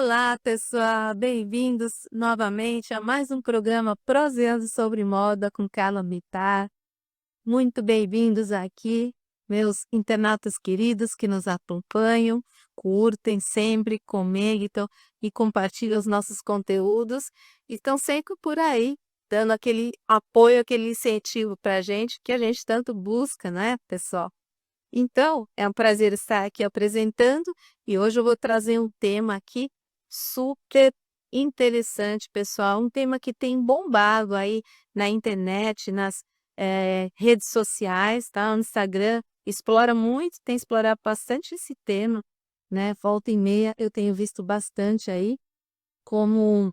Olá, pessoal, bem-vindos novamente a mais um programa Proseando sobre Moda com Carla Bittar. Muito bem-vindos aqui, meus internautas queridos que nos acompanham, curtem sempre, comentam e compartilham os nossos conteúdos. E estão sempre por aí, dando aquele apoio, aquele incentivo para que a gente tanto busca, né, pessoal? Então, é um prazer estar aqui apresentando e hoje eu vou trazer um tema aqui super interessante, pessoal. Um tema que tem bombado aí na internet, nas redes sociais, tá? O Instagram explora muito, tem explorado bastante esse tema, né? Volta e meia eu tenho visto bastante aí como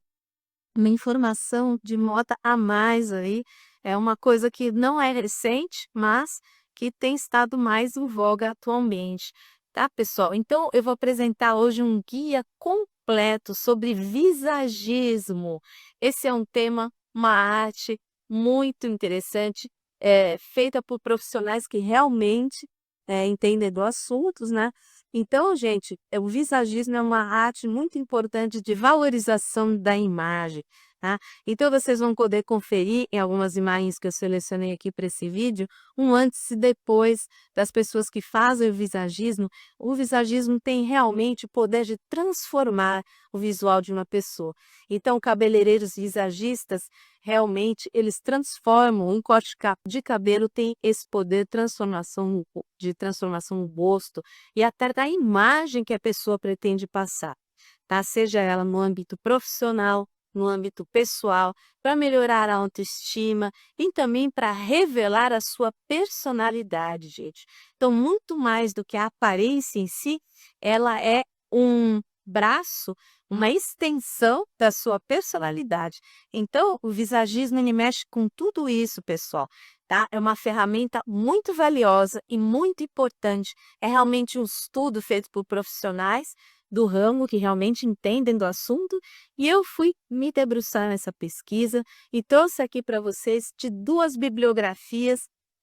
uma informação de moda a mais aí, é uma coisa que não é recente, mas que tem estado mais em voga atualmente, tá, pessoal? Então eu vou apresentar hoje um guia completo sobre visagismo. Esse é um tema, uma arte muito interessante, feita por profissionais que realmente, entendem do assunto, né? Então, gente, o visagismo é uma arte muito importante de valorização da imagem, tá? Então, vocês vão poder conferir em algumas imagens que eu selecionei aqui para esse vídeo, um antes e depois das pessoas que fazem o visagismo. O visagismo tem realmente o poder de transformar o visual de uma pessoa. Então, cabeleireiros visagistas, realmente, eles transformam um corte de cabelo, tem esse poder de transformação no rosto, e até da imagem que a pessoa pretende passar, tá? Seja ela no âmbito profissional, no âmbito pessoal, para melhorar a autoestima e também para revelar a sua personalidade, gente. Então, muito mais do que a aparência em si, ela é um braço, uma extensão da sua personalidade. Então, o visagismo ele mexe com tudo isso, pessoal, tá? É uma ferramenta muito valiosa e muito importante. É realmente um estudo feito por profissionais do ramo que realmente entendem do assunto, e eu fui me debruçar nessa pesquisa e trouxe aqui para vocês de duas bibliografias,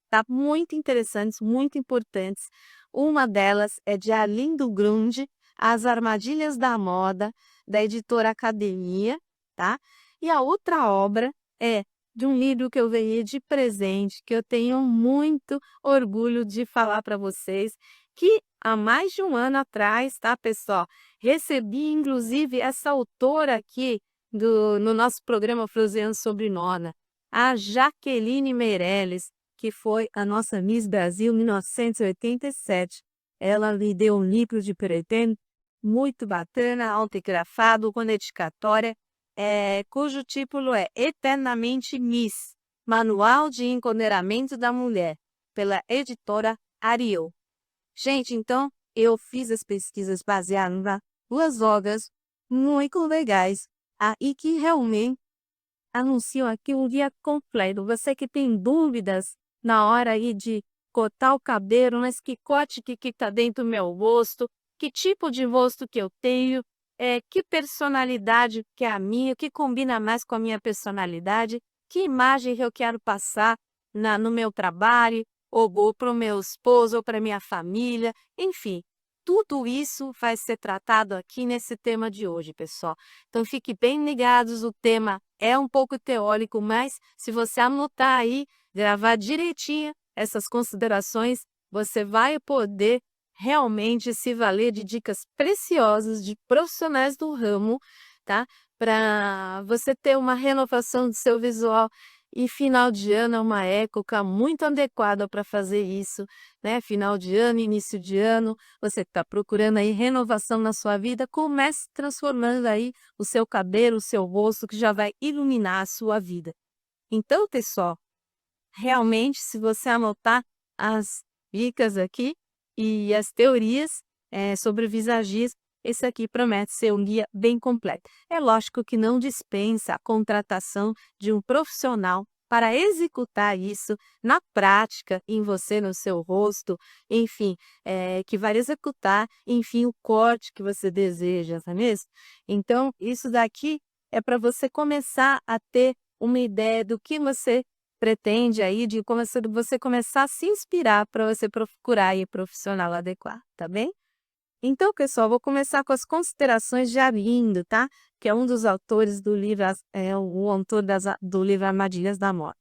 tá? Muito interessantes, muito importantes. Uma delas é de Arlindo Grunde, As Armadilhas da Moda, da editora Academia, tá? E a outra obra é de um livro que eu ganhei de presente, que eu tenho muito orgulho de falar para vocês, que há mais de um ano atrás, tá, pessoal? Recebi, inclusive, essa autora aqui no nosso programa Proseando sobre Moda, a Jaqueline Meirelles, que foi a nossa Miss Brasil 1987. Ela me deu um livro de presente muito bacana, autografado, com dedicatória, cujo título é Eternamente Miss, Manual de Empoderamento da Mulher, pela editora Ariel. Gente, então eu fiz as pesquisas baseadas em duas obras muito legais, e que realmente anunciam aqui um guia completo. Você que tem dúvidas na hora aí de cortar o cabelo, mas que corte que está dentro do meu rosto, que tipo de rosto que eu tenho, que personalidade que é a minha, o que combina mais com a minha personalidade, que imagem que eu quero passar no meu trabalho, ou para o meu esposo, ou para minha família, enfim. Tudo isso vai ser tratado aqui nesse tema de hoje, pessoal. Então, fiquem bem ligados, o tema é um pouco teórico, mas se você anotar aí, gravar direitinho essas considerações, você vai poder realmente se valer de dicas preciosas de profissionais do ramo, tá? Para você ter uma renovação do seu visual. E final de ano é uma época muito adequada para fazer isso, né? Final de ano, início de ano, você está procurando aí renovação na sua vida, comece transformando aí o seu cabelo, o seu rosto, que já vai iluminar a sua vida. Então, pessoal, realmente, se você anotar as dicas aqui e as teorias sobre o visagismo, esse aqui promete ser um guia bem completo. É lógico que não dispensa a contratação de um profissional para executar isso na prática, em você, no seu rosto, enfim, que vai executar, enfim, o corte que você deseja, não é mesmo? Então, isso daqui é para você começar a ter uma ideia do que você pretende aí, de como você começar a se inspirar para você procurar aí profissional adequado, tá bem? Então, pessoal, vou começar com as considerações de Arlindo, tá? Que é um dos autores do livro, o autor do livro Armadilhas da Moda.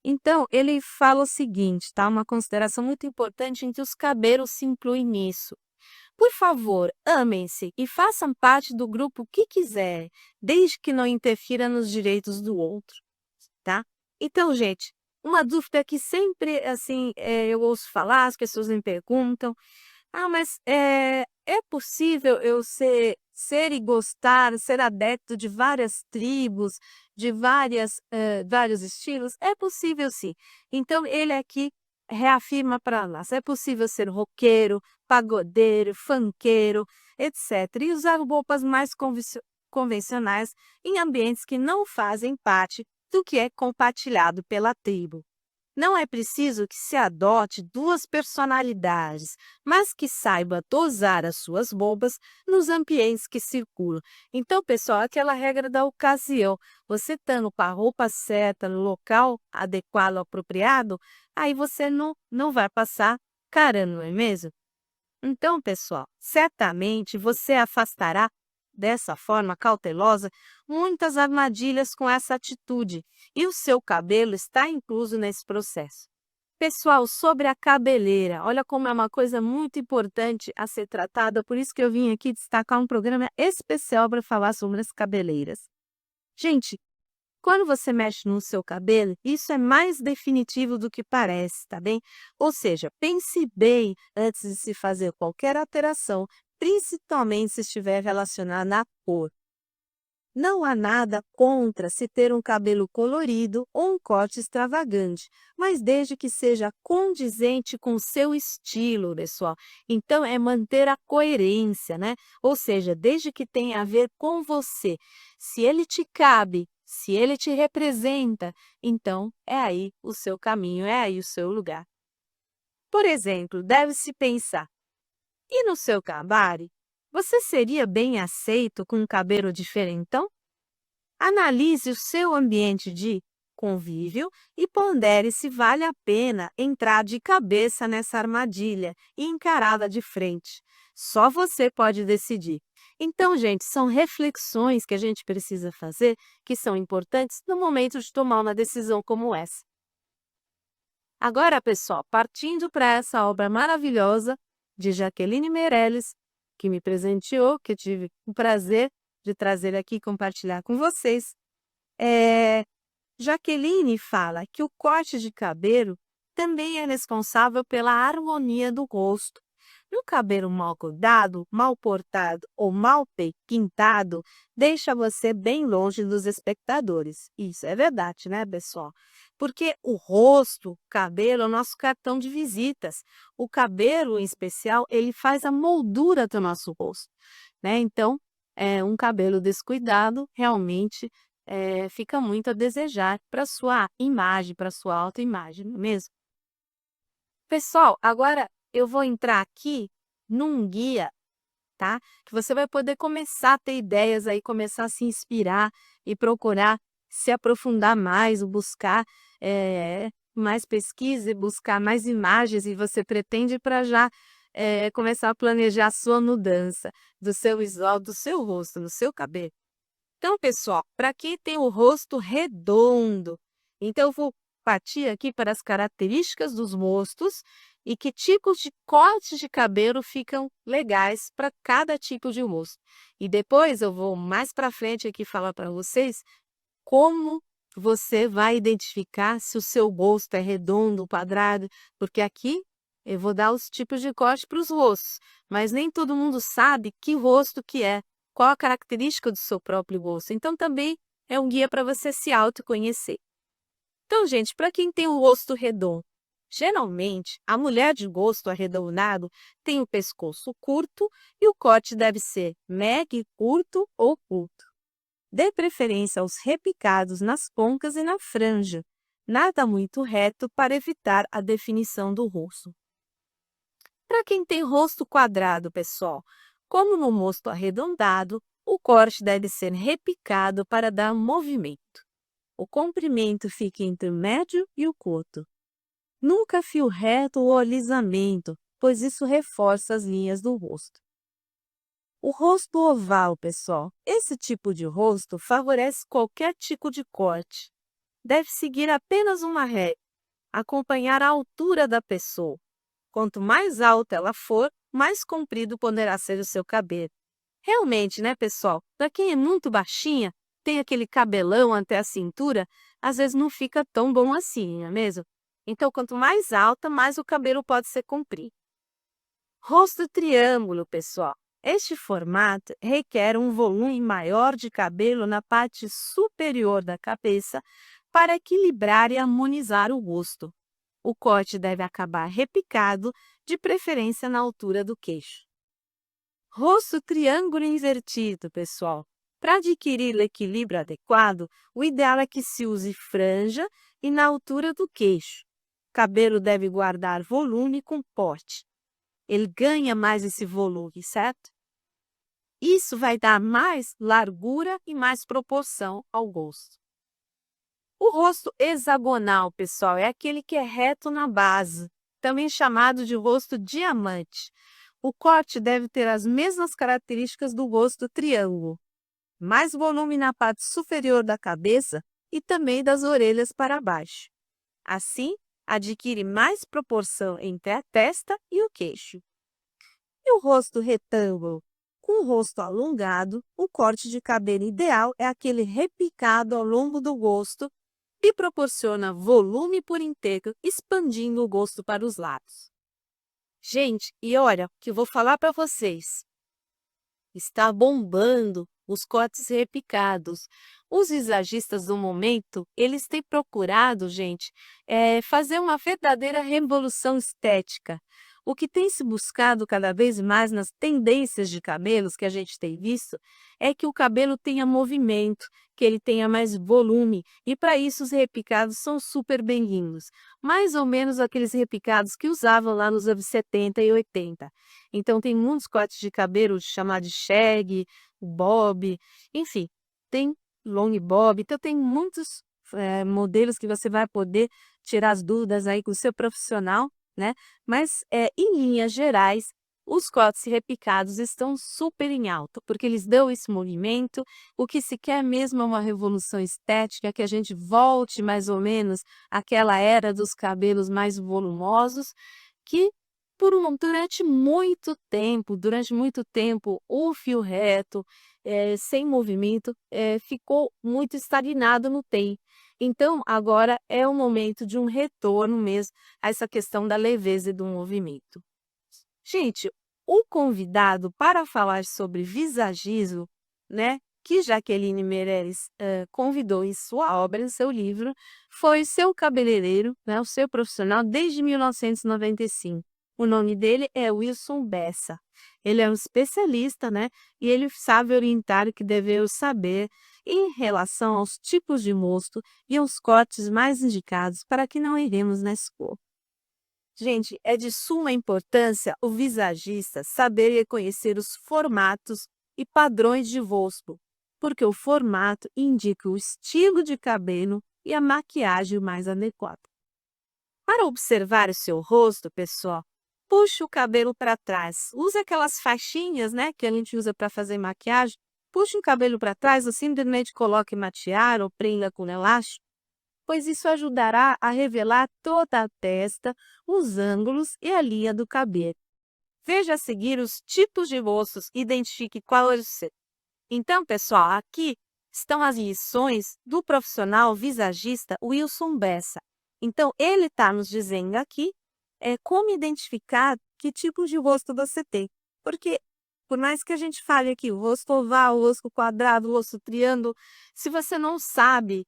Então, ele fala o seguinte, tá? Uma consideração muito importante em que os cabelos se incluem nisso. Por favor, amem-se e façam parte do grupo que quiserem, desde que não interfira nos direitos do outro, tá? Então, gente, uma dúvida que sempre, assim, eu ouço falar, as pessoas me perguntam, mas é possível eu ser e gostar, ser adepto de várias tribos, de vários estilos? É possível sim. Então ele aqui reafirma para nós, é possível ser roqueiro, pagodeiro, funkeiro, etc. E usar roupas mais convencionais em ambientes que não fazem parte do que é compartilhado pela tribo. Não é preciso que se adote duas personalidades, mas que saiba dosar as suas bombas nos ambientes que circulam. Então, pessoal, aquela regra da ocasião, você estando com a roupa certa, no local adequado, apropriado, aí você não vai passar cara, não é mesmo? Então, pessoal, certamente você afastará, dessa forma cautelosa, muitas armadilhas com essa atitude, e o seu cabelo está incluso nesse processo. Pessoal, sobre a cabeleira, olha como é uma coisa muito importante a ser tratada, por isso que eu vim aqui destacar um programa especial para falar sobre as cabeleiras. Gente, quando você mexe no seu cabelo, isso é mais definitivo do que parece, tá bem? Ou seja, pense bem antes de se fazer qualquer alteração, principalmente se estiver relacionada à cor. Não há nada contra se ter um cabelo colorido ou um corte extravagante, mas desde que seja condizente com o seu estilo, pessoal. Então, é manter a coerência, né? Ou seja, desde que tenha a ver com você. Se ele te cabe, se ele te representa, então é aí o seu caminho, é aí o seu lugar. Por exemplo, deve-se pensar, e no seu cabare, você seria bem aceito com um cabelo diferentão? Analise o seu ambiente de convívio e pondere se vale a pena entrar de cabeça nessa armadilha e encará-la de frente. Só você pode decidir. Então, gente, são reflexões que a gente precisa fazer que são importantes no momento de tomar uma decisão como essa. Agora, pessoal, partindo para essa obra maravilhosa de Jaqueline Meirelles, que me presenteou, que eu tive o prazer de trazer aqui e compartilhar com vocês. Jaqueline fala que o corte de cabelo também é responsável pela harmonia do rosto. Um cabelo mal cuidado, mal portado ou mal pintado deixa você bem longe dos espectadores. Isso é verdade, né, pessoal? Porque o rosto, o cabelo é o nosso cartão de visitas. O cabelo, em especial, ele faz a moldura do nosso rosto, né? Então, um cabelo descuidado realmente fica muito a desejar para sua imagem, para sua autoimagem, não é mesmo? Pessoal, agora eu vou entrar aqui num guia, tá? Que você vai poder começar a ter ideias aí, começar a se inspirar e procurar se aprofundar mais, ou buscar mais pesquisa e buscar mais imagens, e você pretende para já começar a planejar a sua mudança do seu visual, do seu rosto, no seu cabelo. Então, pessoal, para quem tem o rosto redondo, então eu vou partir aqui para as características dos rostos e que tipos de cortes de cabelo ficam legais para cada tipo de rosto. E depois eu vou mais para frente aqui falar para vocês como você vai identificar se o seu rosto é redondo, quadrado, porque aqui eu vou dar os tipos de corte para os rostos, mas nem todo mundo sabe que rosto que é, qual a característica do seu próprio rosto. Então, também é um guia para você se autoconhecer. Então, gente, para quem tem o rosto redondo, geralmente a mulher de rosto arredondado tem o pescoço curto e o corte deve ser médio, curto ou curto. Dê preferência aos repicados nas pontas e na franja, nada muito reto para evitar a definição do rosto. Para quem tem rosto quadrado, pessoal, como no rosto arredondado, o corte deve ser repicado para dar movimento. O comprimento fica entre o médio e o curto. Nunca fio reto ou alisamento, pois isso reforça as linhas do rosto. O rosto oval, pessoal. Esse tipo de rosto favorece qualquer tipo de corte. Deve seguir apenas uma regra, acompanhar a altura da pessoa. Quanto mais alta ela for, mais comprido poderá ser o seu cabelo. Realmente, né, pessoal? Para quem é muito baixinha, tem aquele cabelão até a cintura, às vezes não fica tão bom assim, não é mesmo? Então, quanto mais alta, mais o cabelo pode ser comprido. Rosto triângulo, pessoal. Este formato requer um volume maior de cabelo na parte superior da cabeça para equilibrar e harmonizar o rosto. O corte deve acabar repicado, de preferência na altura do queixo. Rosto triângulo invertido, pessoal. Para adquirir o equilíbrio adequado, o ideal é que se use franja e na altura do queixo. O cabelo deve guardar volume com porte. Ele ganha mais esse volume, certo? Isso vai dar mais largura e mais proporção ao rosto. O rosto hexagonal, pessoal, é aquele que é reto na base, também chamado de rosto diamante. O corte deve ter as mesmas características do rosto triângulo. Mais volume na parte superior da cabeça e também das orelhas para baixo. Assim, adquire mais proporção entre a testa e o queixo. E o rosto retângulo? Com o rosto alongado, o corte de cabelo ideal é aquele repicado ao longo do rosto e proporciona volume por inteiro, expandindo o rosto para os lados. Gente, e olha, que eu vou falar para vocês. Está bombando os cortes repicados. Os visagistas do momento, eles têm procurado, gente, fazer uma verdadeira revolução estética. O que tem se buscado cada vez mais nas tendências de cabelos que a gente tem visto é que o cabelo tenha movimento, que ele tenha mais volume, e para isso os repicados são super bem-vindos. Mais ou menos aqueles repicados que usavam lá nos anos 70 e 80. Então tem muitos cortes de cabelo chamados de shag, bob, enfim, tem long bob. Então tem muitos modelos que você vai poder tirar as dúvidas aí com o seu profissional, né? Mas em linhas gerais, os cortes repicados estão super em alta, porque eles dão esse movimento. O que se quer mesmo é uma revolução estética, que a gente volte mais ou menos àquela era dos cabelos mais volumosos, que durante muito tempo, o fio reto, sem movimento, ficou muito estagnado no tempo. Então, agora é o momento de um retorno mesmo a essa questão da leveza e do movimento. Gente, o convidado para falar sobre visagismo, né, que Jaqueline Meireles convidou em sua obra, em seu livro, foi seu cabeleireiro, né, o seu profissional desde 1995. O nome dele é Wilson Bessa. Ele é um especialista, né, e ele sabe orientar o que devemos saber em relação aos tipos de rosto e aos cortes mais indicados para que não erremos na escolha. Gente, é de suma importância o visagista saber reconhecer os formatos e padrões de rosto, porque o formato indica o estilo de cabelo e a maquiagem mais adequada. Para observar o seu rosto, pessoal, puxe o cabelo para trás. Use aquelas faixinhas, né, que a gente usa para fazer maquiagem. Puxe o cabelo para trás, ou simplesmente coloque maquiar ou prenda com elástico, pois isso ajudará a revelar toda a testa, os ângulos e a linha do cabelo. Veja a seguir os tipos de rostos e identifique qual é o seu. Então, pessoal, aqui estão as lições do profissional visagista Wilson Bessa. Então, ele está nos dizendo aqui como identificar que tipo de rosto você tem. Porque, por mais que a gente fale aqui, o rosto oval, o rosto quadrado, o rosto triângulo, se você não sabe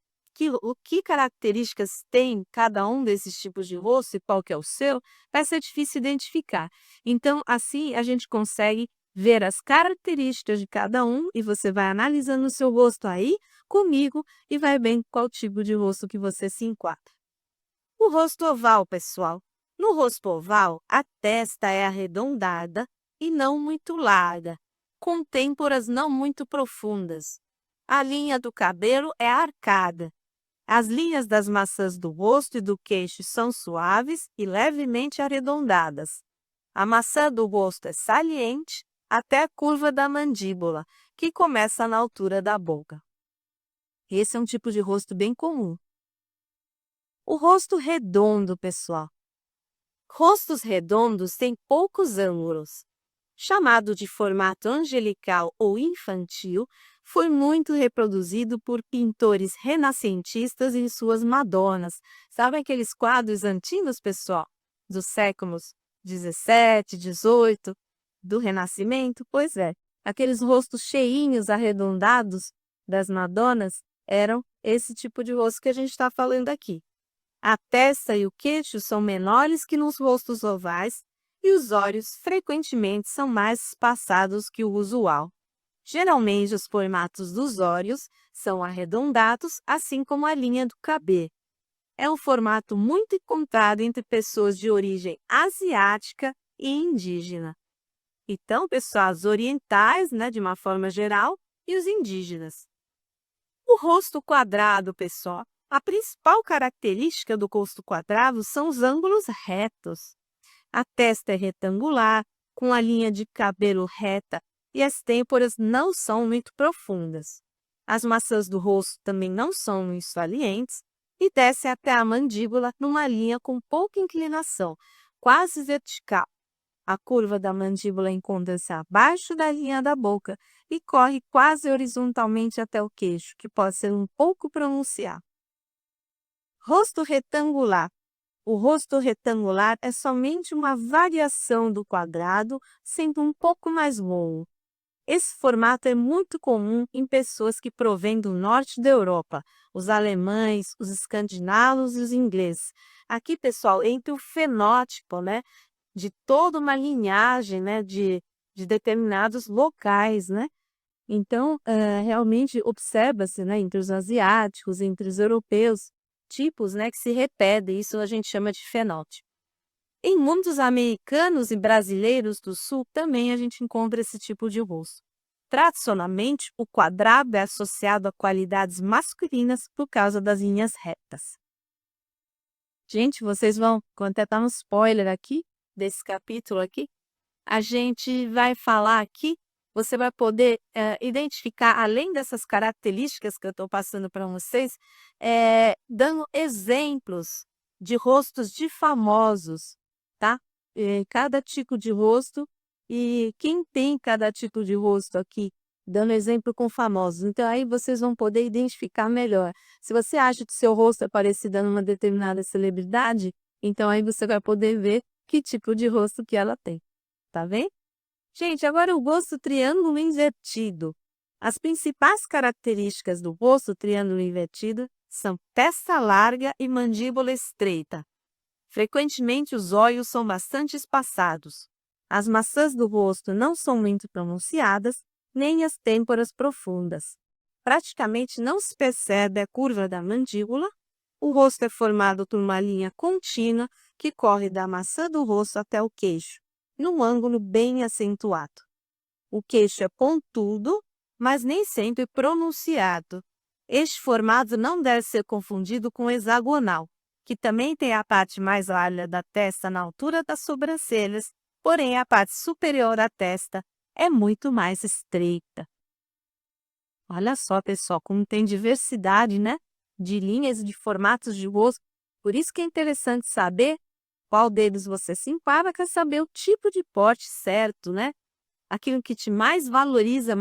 o que características tem cada um desses tipos de rosto e qual que é o seu, vai ser difícil identificar. Então, assim, a gente consegue ver as características de cada um e você vai analisando o seu rosto aí comigo e vai ver qual tipo de rosto que você se enquadra. O rosto oval, pessoal. No rosto oval, a testa é arredondada e não muito larga, com têmporas não muito profundas. A linha do cabelo é arcada. As linhas das maçãs do rosto e do queixo são suaves e levemente arredondadas. A maçã do rosto é saliente até a curva da mandíbula, que começa na altura da boca. Esse é um tipo de rosto bem comum. O rosto redondo, pessoal. Rostos redondos têm poucos ângulos. Chamado de formato angelical ou infantil, foi muito reproduzido por pintores renascentistas em suas Madonas. Sabe aqueles quadros antigos, pessoal? Dos séculos 17, 18, do Renascimento? Pois é, aqueles rostos cheinhos, arredondados das Madonas eram esse tipo de rosto que a gente está falando aqui. A testa e o queixo são menores que nos rostos ovais e os olhos frequentemente são mais espaçados que o usual. Geralmente, os formatos dos olhos são arredondados, assim como a linha do cabelo. É um formato muito encontrado entre pessoas de origem asiática e indígena. Então, pessoas orientais, de uma forma geral, e os indígenas. O rosto quadrado, pessoal. A principal característica do rosto quadrado são os ângulos retos. A testa é retangular, com a linha de cabelo reta e as têmporas não são muito profundas. As maçãs do rosto também não são muito salientes e descem até a mandíbula numa linha com pouca inclinação, quase vertical. A curva da mandíbula encontra-se abaixo da linha da boca e corre quase horizontalmente até o queixo, que pode ser um pouco pronunciado. Rosto retangular. O rosto retangular é somente uma variação do quadrado, sendo um pouco mais longo. Esse formato é muito comum em pessoas que provêm do norte da Europa, os alemães, os escandinavos e os ingleses. Aqui, pessoal, entre o fenótipo, de toda uma linhagem, de determinados locais, Então, realmente observa-se, entre os asiáticos, entre os europeus, tipos, que se repetem, isso a gente chama de fenótipo. Em muitos americanos e brasileiros do sul também a gente encontra esse tipo de rosto. Tradicionalmente, o quadrado é associado a qualidades masculinas por causa das linhas retas. Gente, vocês vão até dar um spoiler aqui, desse capítulo aqui. A gente vai falar aqui, você vai poder identificar, além dessas características que eu estou passando para vocês, dando exemplos de rostos de famosos, tá? Cada tipo de rosto, e quem tem cada tipo de rosto aqui, dando exemplo com famosos. Então, aí vocês vão poder identificar melhor. Se você acha que seu rosto é parecido a uma determinada celebridade, então aí você vai poder ver que tipo de rosto que ela tem. Tá vendo? Gente, agora o rosto triângulo invertido. As principais características do rosto triângulo invertido são testa larga e mandíbula estreita. Frequentemente, os olhos são bastante espaçados. As maçãs do rosto não são muito pronunciadas, nem as têmporas profundas. Praticamente não se percebe a curva da mandíbula. O rosto é formado por uma linha contínua que corre da maçã do rosto até o queixo, num ângulo bem acentuado. O queixo é pontudo, mas nem sempre pronunciado. Este formato não deve ser confundido com o hexagonal, que também tem a parte mais larga da testa na altura das sobrancelhas, porém a parte superior da testa é muito mais estreita. Olha só, pessoal, como tem diversidade, de linhas e de formatos de rosto. Por isso que é interessante saber qual deles você se enquadra, quer saber o tipo de porte certo, Aquilo que te mais valoriza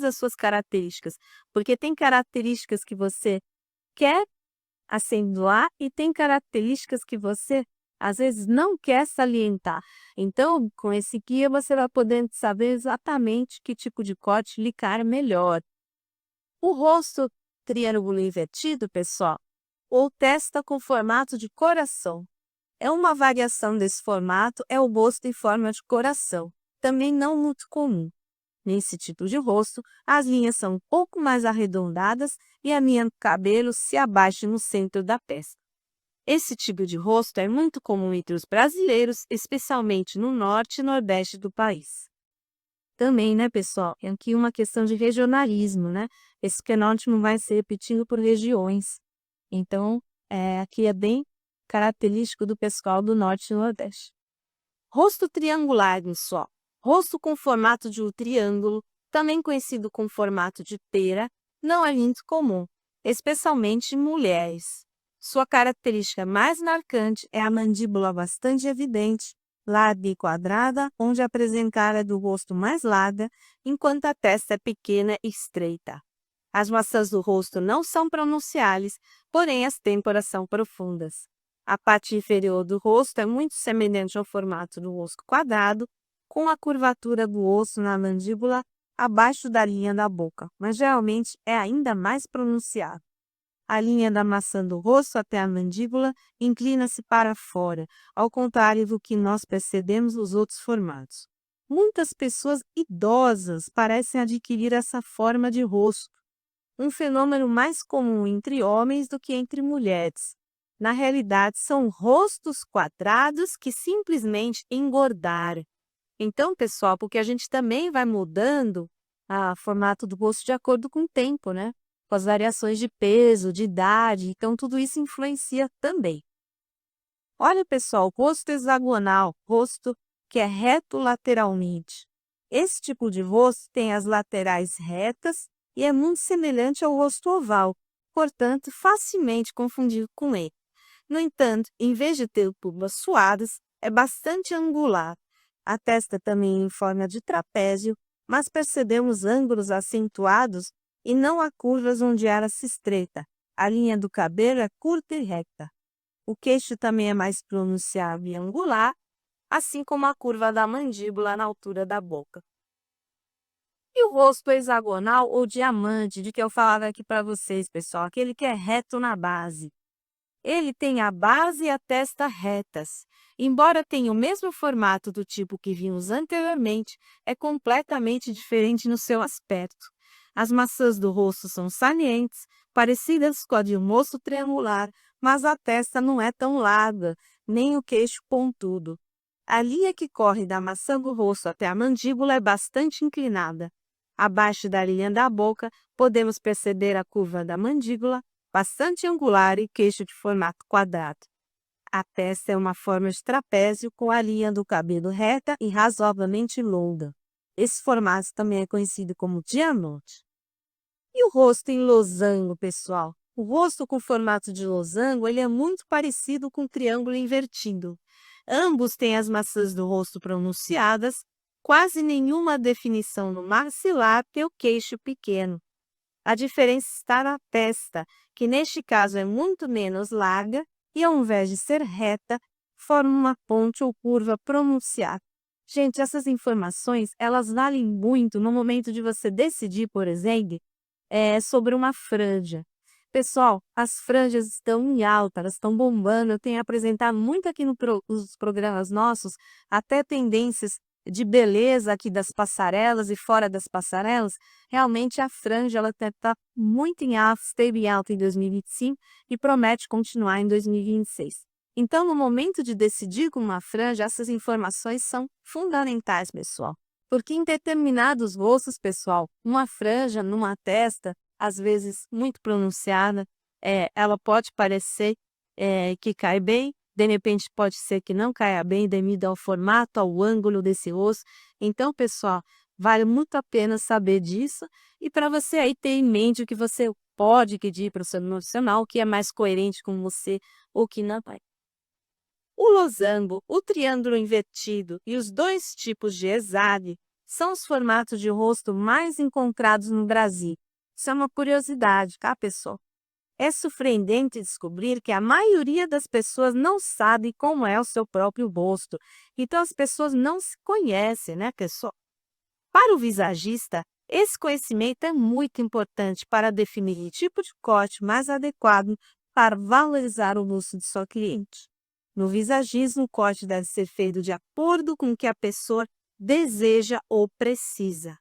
as suas características. Porque tem características que você quer acentuar e tem características que você, às vezes, não quer salientar. Então, com esse guia, você vai poder saber exatamente que tipo de corte lhe cabe melhor. O rosto triângulo invertido, pessoal, ou testa com formato de coração. É uma variação desse formato, é o rosto em forma de coração, também não muito comum. Nesse tipo de rosto, as linhas são um pouco mais arredondadas e a linha do cabelo se abaixa no centro da testa. Esse tipo de rosto é muito comum entre os brasileiros, especialmente no norte e nordeste do país. Também, pessoal, é aqui uma questão de regionalismo, Esse fenótipo vai se repetindo por regiões. Então, aqui é bem característico do pessoal do norte e nordeste. Rosto triangular, pessoal. Rosto com formato de um triângulo, também conhecido como formato de pera, não é muito comum, especialmente em mulheres. Sua característica mais marcante é a mandíbula bastante evidente, larga e quadrada, onde apresenta a cara do rosto mais larga, enquanto a testa é pequena e estreita. As maçãs do rosto não são pronunciáveis, porém as têmporas são profundas. A parte inferior do rosto é muito semelhante ao formato do rosto quadrado, com a curvatura do osso na mandíbula abaixo da linha da boca, mas geralmente é ainda mais pronunciado. A linha da maçã do rosto até a mandíbula inclina-se para fora, ao contrário do que nós percebemos nos outros formatos. Muitas pessoas idosas parecem adquirir essa forma de rosto, um fenômeno mais comum entre homens do que entre mulheres. Na realidade, são rostos quadrados que simplesmente engordaram. Então, pessoal, porque a gente também vai mudando o formato do rosto de acordo com o tempo, né? Com as variações de peso, de idade, então tudo isso influencia também. Olha, pessoal, o rosto hexagonal, rosto que é reto lateralmente. Esse tipo de rosto tem as laterais retas e é muito semelhante ao rosto oval, portanto, facilmente confundido com ele. No entanto, em vez de ter curvas suadas, é bastante angular. A testa também em forma de trapézio, mas percebemos ângulos acentuados e não há curvas onde ela se estreita. A linha do cabelo é curta e reta. O queixo também é mais pronunciado e angular, assim como a curva da mandíbula na altura da boca. E o rosto hexagonal ou diamante, de que eu falava aqui para vocês, pessoal, aquele que é reto na base. Ele tem a base e a testa retas. Embora tenha o mesmo formato do tipo que vimos anteriormente, é completamente diferente no seu aspecto. As maçãs do rosto são salientes, parecidas com a de um moço triangular, mas a testa não é tão larga, nem o queixo pontudo. A linha que corre da maçã do rosto até a mandíbula é bastante inclinada. Abaixo da linha da boca, podemos perceber a curva da mandíbula, bastante angular e queixo de formato quadrado. A testa é uma forma de trapézio com a linha do cabelo reta e razoavelmente longa. Esse formato também é conhecido como diamante. E o rosto em losango, pessoal? O rosto com formato de losango ele é muito parecido com o triângulo invertido. Ambos têm as maçãs do rosto pronunciadas, quase nenhuma definição no maxilar e o queixo pequeno. A diferença está na testa, que neste caso é muito menos larga e, ao invés de ser reta, forma uma ponte ou curva pronunciada. Gente, essas informações, elas valem muito no momento de você decidir, por exemplo, sobre uma franja. Pessoal, as franjas estão em alta, elas estão bombando. Eu tenho apresentado muito aqui nos programas nossos, até tendências de beleza aqui das passarelas e fora das passarelas. Realmente a franja ela está muito em alta, esteve em alta em 2025 e promete continuar em 2026. Então, no momento de decidir com uma franja, essas informações são fundamentais, pessoal. Porque em determinados rostos, pessoal, uma franja numa testa, às vezes muito pronunciada, ela pode parecer que cai bem, de repente pode ser que não caia bem devido ao formato, ao ângulo desse rosto. Então, pessoal, vale muito a pena saber disso e para você aí ter em mente o que você pode pedir para o seu profissional, o que é mais coerente com você ou que não vai. O losango, o triângulo invertido e os dois tipos de hexágono são os formatos de rosto mais encontrados no Brasil. Isso é uma curiosidade, tá, pessoal? É surpreendente descobrir que a maioria das pessoas não sabe como é o seu próprio rosto. Então, as pessoas não se conhecem, né, pessoal? Para o visagista, esse conhecimento é muito importante para definir o tipo de corte mais adequado para valorizar o rosto de sua cliente. No visagismo, o corte deve ser feito de acordo com o que a pessoa deseja ou precisa.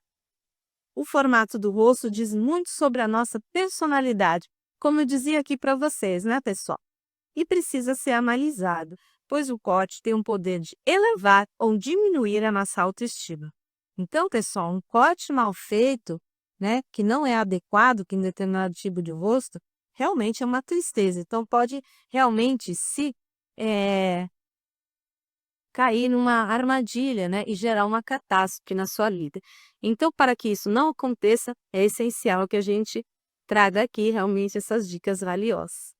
O formato do rosto diz muito sobre a nossa personalidade, como eu dizia aqui para vocês, né, pessoal? E precisa ser analisado, pois o corte tem o poder de elevar ou diminuir a nossa autoestima. Então, pessoal, um corte mal feito, né, que não é adequado com um determinado tipo de rosto, realmente é uma tristeza. Então, pode realmente se cair numa armadilha, né, e gerar uma catástrofe na sua vida. Então, para que isso não aconteça, é essencial que a gente traga aqui realmente essas dicas valiosas.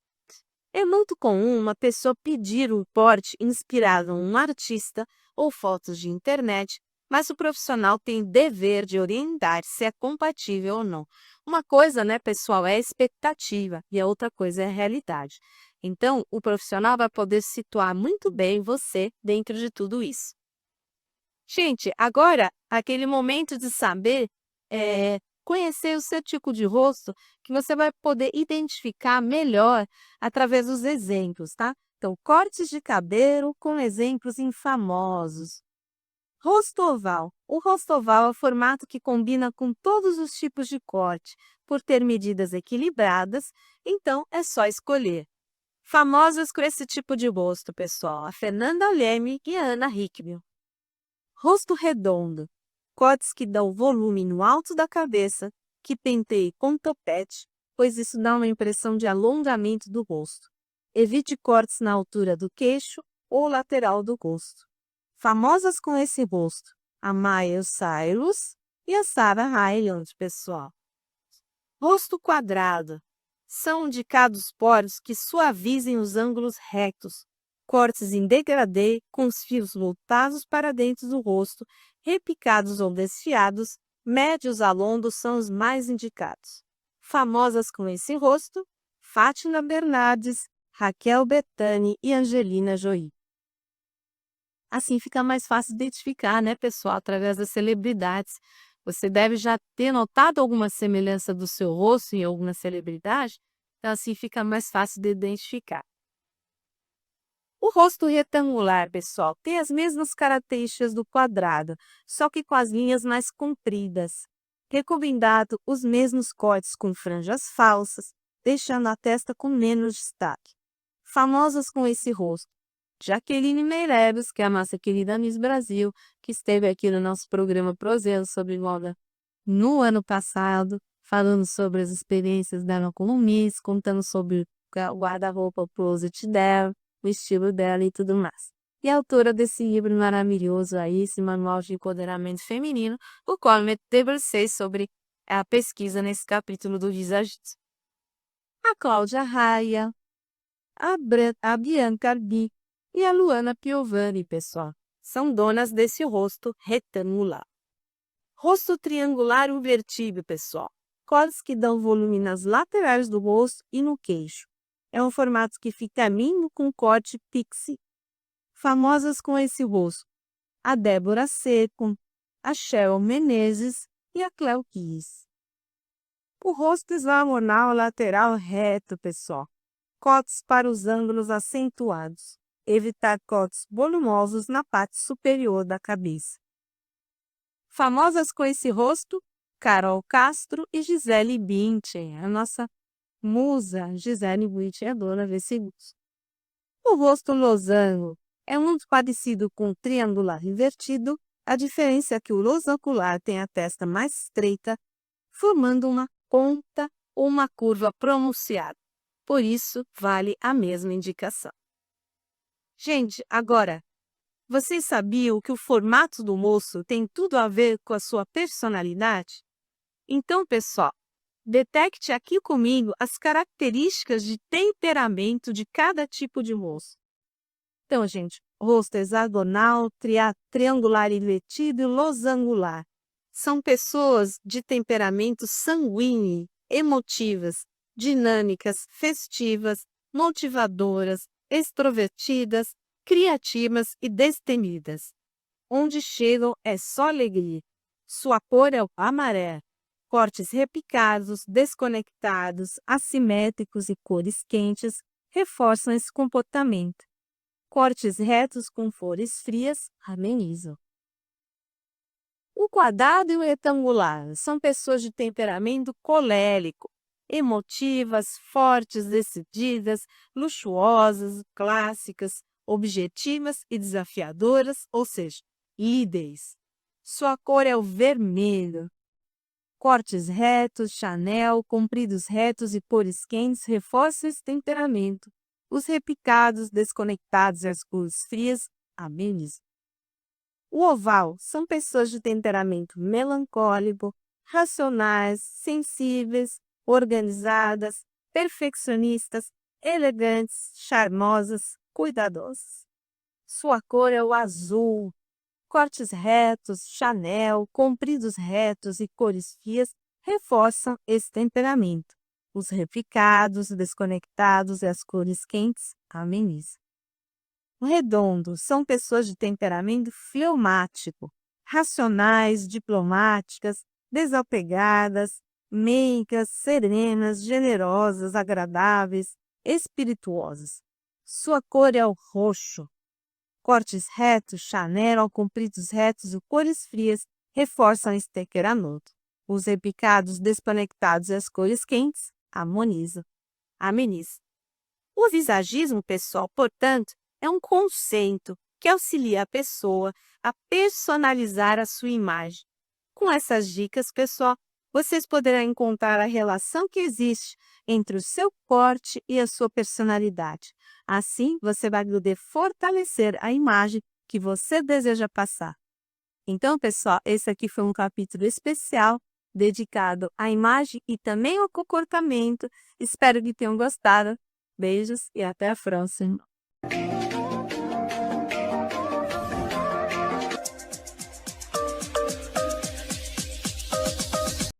É muito comum uma pessoa pedir um porte inspirado em um artista ou fotos de internet, mas o profissional tem dever de orientar se é compatível ou não. Uma coisa, né, pessoal, é a expectativa e a outra coisa é a realidade. Então, o profissional vai poder situar muito bem você dentro de tudo isso. Gente, agora, aquele momento de saber, conhecer o seu tipo de rosto, que você vai poder identificar melhor através dos exemplos, tá? Então, cortes de cabelo com exemplos em famosos. Rosto oval. O rosto oval é o formato que combina com todos os tipos de corte, por ter medidas equilibradas, então é só escolher. Famosas com esse tipo de rosto, pessoal, a Fernanda Leme e a Ana Hickman. Rosto redondo. Cortes que dão volume no alto da cabeça, que penteie com topete, pois isso dá uma impressão de alongamento do rosto. Evite cortes na altura do queixo ou lateral do rosto. Famosas com esse rosto, a Miley Cyrus e a Sarah Hyland, pessoal. Rosto quadrado. São indicados poros que suavizem os ângulos retos, cortes em degradê com os fios voltados para dentro do rosto, repicados ou desfiados, médios a longos são os mais indicados. Famosas com esse rosto, Fátima Bernardes, Raquel Bethany e Angelina Jolie. Assim fica mais fácil identificar, né, pessoal, através das celebridades. Você deve já ter notado alguma semelhança do seu rosto em alguma celebridade, então assim fica mais fácil de identificar. O rosto retangular, pessoal, tem as mesmas características do quadrado, só que com as linhas mais compridas. Recomendado os mesmos cortes com franjas falsas, deixando a testa com menos destaque. Famosas com esse rosto. Jaqueline Meireles, que é a nossa querida Miss Brasil, que esteve aqui no nosso programa Prozeiro sobre moda no ano passado, falando sobre as experiências dela como Miss, contando sobre o guarda-roupa, o closet dela, o estilo dela e tudo mais. E a autora desse livro maravilhoso aí, esse manual de empoderamento feminino, o qual eu me debrucei sobre a pesquisa nesse capítulo do Visagismo. A Cláudia Raia, a Bianca Arbi e a Luana Piovani, pessoal, são donas desse rosto retangular. Rosto triangular invertido, pessoal. Cortes que dão volume nas laterais do rosto e no queixo. É um formato que fica lindo com corte pixie. Famosas com esse rosto, a Débora Seco, a Cheryl Menezes e a Cleo Kiss. O rosto hexagonal lateral reto, pessoal. Cortes para os ângulos acentuados. Evitar cortes volumosos na parte superior da cabeça. Famosas com esse rosto, Carol Castro e Gisele Bündchen. A nossa musa Gisele Bündchen é dona desse rosto. O rosto losango é muito parecido com o triangular invertido, a diferença é que o losangular tem a testa mais estreita, formando uma ponta ou uma curva pronunciada. Por isso, vale a mesma indicação. Gente, agora, vocês sabiam que o formato do moço tem tudo a ver com a sua personalidade? Então, pessoal, detecte aqui comigo as características de temperamento de cada tipo de moço. Então, gente, rosto hexagonal, triangular invertido e losangular. São pessoas de temperamento sanguíneo, emotivas, dinâmicas, festivas, motivadoras, extrovertidas, criativas e destemidas. Onde chegam é só alegria. Sua cor é o amarelo. Cortes repicados, desconectados, assimétricos e cores quentes reforçam esse comportamento. Cortes retos com cores frias amenizam. O quadrado e o retangular são pessoas de temperamento colérico, emotivas, fortes, decididas, luxuosas, clássicas, objetivas e desafiadoras, ou seja, líderes. Sua cor é o vermelho. Cortes retos, Chanel, compridos retos e cores quentes reforçam esse temperamento. Os repicados, desconectados e as cores frias ameniza. O oval são pessoas de temperamento melancólico, racionais, sensíveis, organizadas, perfeccionistas, elegantes, charmosas, cuidadosas. Sua cor é o azul. Cortes retos, Chanel, compridos retos e cores frias reforçam esse temperamento. Os repicados, desconectados e as cores quentes amenizam. Redondos são pessoas de temperamento fleumático, racionais, diplomáticas, desapegadas, meicas, serenas, generosas, agradáveis, espirituosas. Sua cor é o roxo. Cortes retos, Chanel, compridos retos e cores frias reforçam esse temperamento. Os repicados, desconectados e as cores quentes harmonizam. Amenizam. O visagismo, pessoal, portanto, é um conceito que auxilia a pessoa a personalizar a sua imagem. Com essas dicas, pessoal, vocês poderão encontrar a relação que existe entre o seu corte e a sua personalidade. Assim, você vai poder fortalecer a imagem que você deseja passar. Então, pessoal, esse aqui foi um capítulo especial dedicado à imagem e também ao comportamento. Espero que tenham gostado. Beijos e até a próxima!